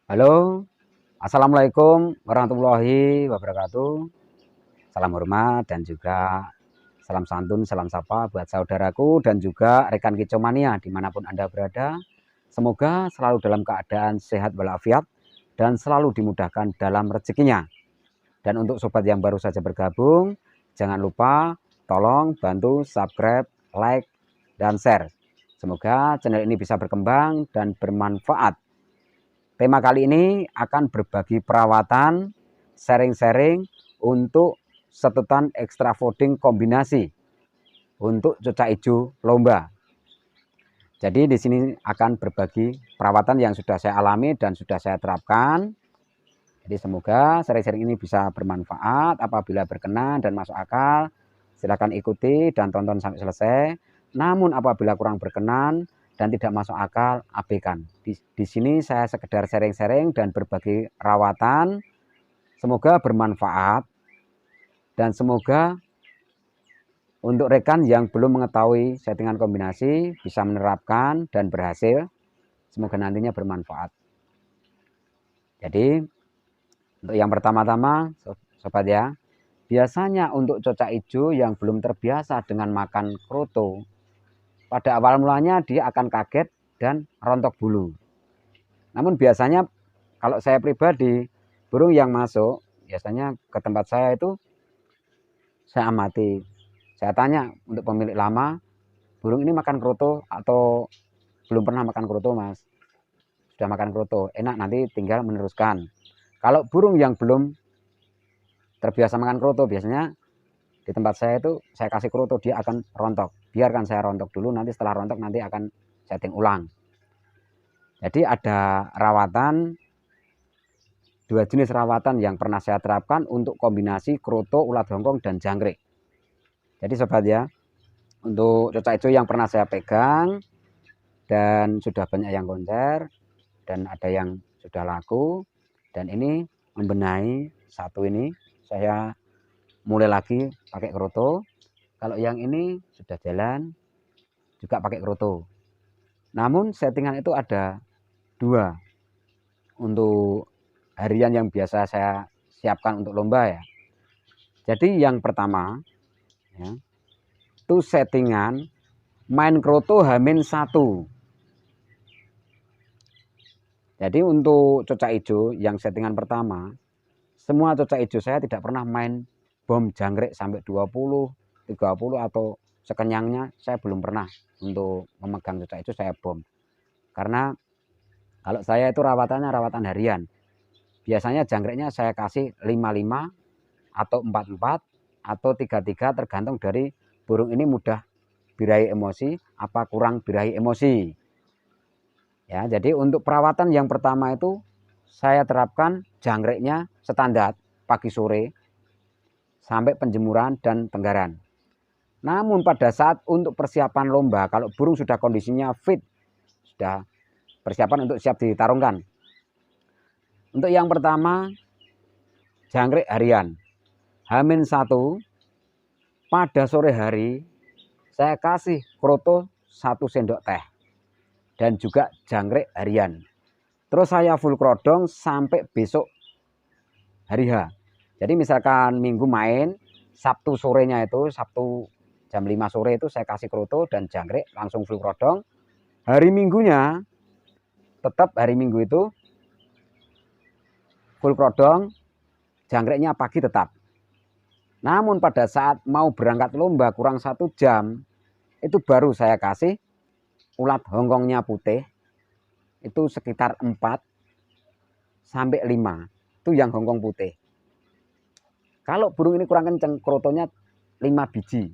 Halo, assalamualaikum warahmatullahi wabarakatuh. Salam hormat dan juga salam santun, salam sapa buat saudaraku dan juga rekan kicomania dimanapun Anda berada. Semoga selalu dalam keadaan sehat walafiat dan selalu dimudahkan dalam rezekinya. Dan untuk sobat yang baru saja bergabung, jangan lupa tolong bantu subscribe, like, dan share. Semoga channel ini bisa berkembang dan bermanfaat. Tema kali ini akan berbagi perawatan, sharing-sharing untuk setutan extra fooding kombinasi untuk cucak hijau lomba. Jadi di sini akan berbagi perawatan yang sudah saya alami dan sudah saya terapkan. Jadi semoga sharing-sharing ini bisa bermanfaat. Apabila berkenan dan masuk akal, silakan ikuti dan tonton sampai selesai. Namun apabila kurang berkenan dan tidak masuk akal, abaikan. Di sini saya sekedar sharing-sharing dan berbagi rawatan. Semoga bermanfaat dan semoga untuk rekan yang belum mengetahui settingan kombinasi bisa menerapkan dan berhasil. Semoga nantinya bermanfaat. Jadi untuk yang pertama-tama, sobat ya, biasanya untuk cucak hijau yang belum terbiasa dengan makan kroto, pada awal mulanya dia akan kaget dan rontok bulu. Namun biasanya kalau saya pribadi, burung yang masuk biasanya ke tempat saya itu saya amati. Saya tanya untuk pemilik lama, burung ini makan kroto atau belum pernah makan kroto, Mas? Sudah makan kroto, enak, nanti tinggal meneruskan. Kalau burung yang belum terbiasa makan kroto, biasanya di tempat saya itu saya kasih kroto, dia akan rontok. Biarkan saya rontok dulu, nanti setelah rontok nanti akan setting ulang. Jadi ada rawatan, dua jenis rawatan yang pernah saya terapkan untuk kombinasi kroto, ulat hongkong, dan jangkrik. Jadi sobat ya, untuk cucak hijau yang pernah saya pegang dan sudah banyak yang konser dan ada yang sudah laku, dan ini membenahi satu ini saya mulai lagi pakai kroto. Kalau yang ini sudah jalan juga pakai kroto. Namun settingan itu ada dua untuk harian yang biasa saya siapkan untuk lomba ya. Jadi yang pertama ya, itu settingan main kroto H-1. Jadi untuk cucak hijau yang settingan pertama, semua cucak hijau saya tidak pernah main bom jangkrik sampai 20, 30 atau sekenyangnya, saya belum pernah untuk memegang cucak hijau saya bom. Karena kalau saya itu rawatannya rawatan harian. Biasanya jangkriknya saya kasih 55 atau 44 atau 33 tergantung dari burung ini mudah birahi emosi apa kurang birahi emosi. Ya, jadi untuk perawatan yang pertama itu saya terapkan jangkriknya standar pagi sore sampai penjemuran dan tenggaran. Namun pada saat untuk persiapan lomba, kalau burung sudah kondisinya fit, sudah persiapan untuk siap ditarungkan. Untuk yang pertama, jangkrik harian. H-1 pada sore hari saya kasih kroto 1 sendok teh dan juga jangkrik harian. Terus saya full krodong sampai besok hari H. Jadi misalkan minggu main, Sabtu sorenya itu, Sabtu jam 5 sore itu saya kasih kroto dan jangkrik langsung full krodong. Hari minggunya tetap hari minggu itu full krodong, jangkriknya pagi tetap. Namun pada saat mau berangkat lomba kurang 1 jam, itu baru saya kasih ulat hongkongnya putih, itu sekitar 4 sampai 5, itu yang hongkong putih. Kalau burung ini kurang kenceng, krotonya 5 biji.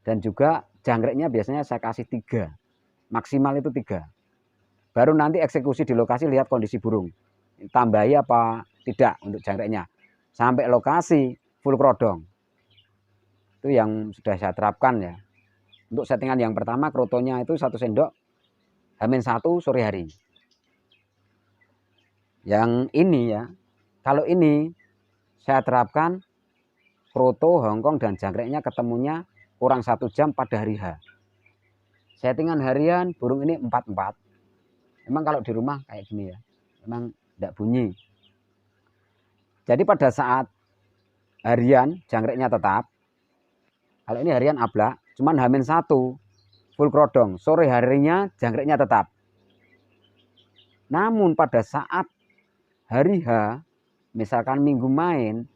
Dan juga jangkriknya biasanya saya kasih 3, maksimal itu 3. Baru nanti eksekusi di lokasi lihat kondisi burung, tambahi apa tidak untuk jangkriknya. Sampai lokasi full krodong. Itu yang sudah saya terapkan ya. Untuk settingan yang pertama krotonya itu 1 sendok H-1 sore hari. Yang ini ya, kalau ini saya terapkan kroto, hongkong, dan jangkriknya ketemunya kurang 1 jam pada hari H. Settingan harian burung ini 44. Memang kalau di rumah kayak gini ya. memang tidak bunyi. Jadi pada saat harian janggreknya tetap. Kalau ini harian ablak, cuman H-1 full krodong. Sore harinya janggreknya tetap. Namun pada saat hari H, misalkan minggu main,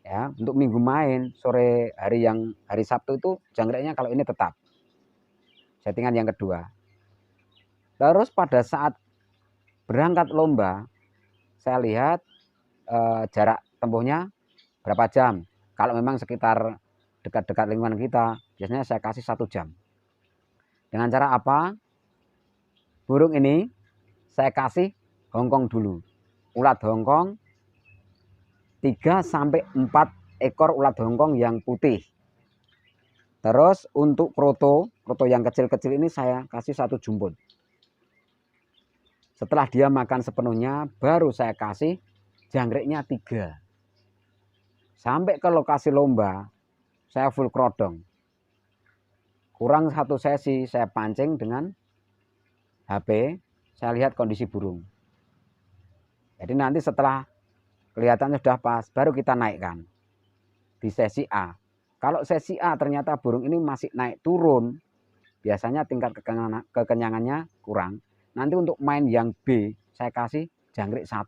ya untuk minggu main sore hari yang hari Sabtu itu janggreknya kalau ini tetap. Settingan yang kedua. Terus pada saat berangkat lomba, saya lihat jarak tempuhnya berapa jam. Kalau memang sekitar dekat-dekat lingkungan kita, biasanya saya kasih 1 jam. Dengan cara apa? Burung ini saya kasih hongkong dulu. Ulat hongkong 3-4 ekor ulat hongkong yang putih. Terus untuk kroto yang kecil-kecil ini saya kasih 1 jumput. Setelah dia makan sepenuhnya, baru saya kasih janggreknya 3. Sampai ke lokasi lomba, saya full krodong. Kurang 1 sesi, saya pancing dengan HP, saya lihat kondisi burung. Jadi nanti setelah kelihatannya sudah pas, baru kita naikkan di sesi A. Kalau sesi A ternyata burung ini masih naik turun, biasanya tingkat kekenyangannya kurang. Nanti untuk main yang B, saya kasih jangkrik 1.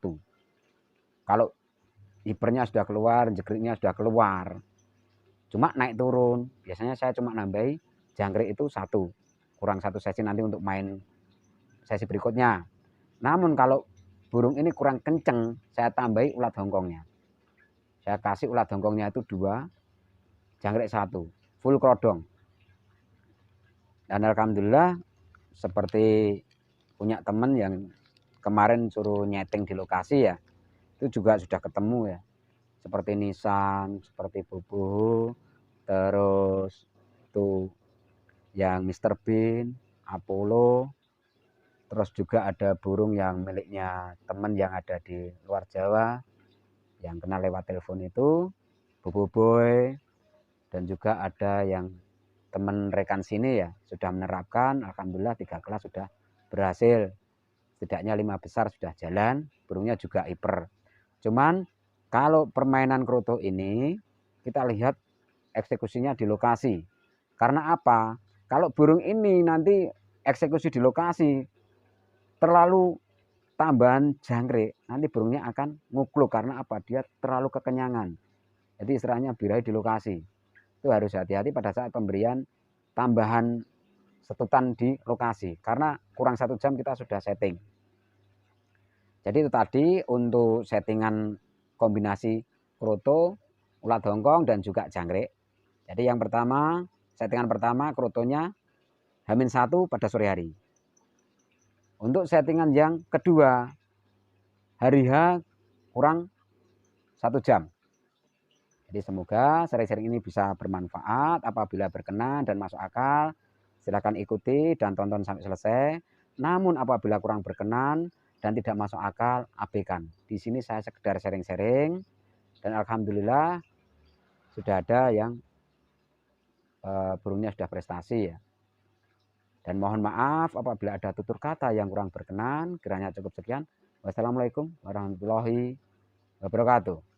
Kalau hipernya sudah keluar, jegriknya sudah keluar, cuma naik turun, biasanya saya cuma nambahi jangkrik itu 1. Kurang 1 sesi nanti untuk main sesi berikutnya. Namun kalau burung ini kurang kenceng, saya tambahi ulat hongkongnya. Saya kasih ulat hongkongnya itu 2, jangkrik 1, full krodong. Dan alhamdulillah seperti punya teman yang kemarin suruh nyeting di lokasi ya, itu juga sudah ketemu ya. Seperti Nissan, seperti Bobo, terus tuh yang Mr. Bean, Apollo, terus juga ada burung yang miliknya teman yang ada di luar Jawa, yang kenal lewat telepon itu, Bobo Boy, dan juga ada yang teman rekan sini ya, sudah menerapkan, alhamdulillah 3 kelas sudah berhasil. Setidaknya 5 besar sudah jalan, burungnya juga hiper. Cuman kalau permainan kroto ini kita lihat eksekusinya di lokasi. Karena apa? Kalau burung ini nanti eksekusi di lokasi terlalu tambahan jangkrik, nanti burungnya akan ngukluk. Karena apa? Dia terlalu kekenyangan. Jadi istilahnya birahi di lokasi. Itu harus hati-hati pada saat pemberian tambahan setutan di lokasi. Karena kurang 1 jam kita sudah setting. Jadi itu tadi untuk settingan kombinasi kroto, ulat hongkong, dan juga jangkrik. Jadi yang pertama, settingan pertama krotonya H-1 pada sore hari. Untuk settingan yang kedua, hari H kurang 1 jam. Jadi semoga seri-seri ini bisa bermanfaat. Apabila berkenan dan masuk akal, silakan ikuti dan tonton sampai selesai. Namun apabila kurang berkenan dan tidak masuk akal, abaikan. Di sini saya sekedar sharing-sharing dan alhamdulillah sudah ada yang burungnya sudah prestasi ya. Dan mohon maaf apabila ada tutur kata yang kurang berkenan. Kiranya cukup sekian. Wassalamualaikum warahmatullahi wabarakatuh.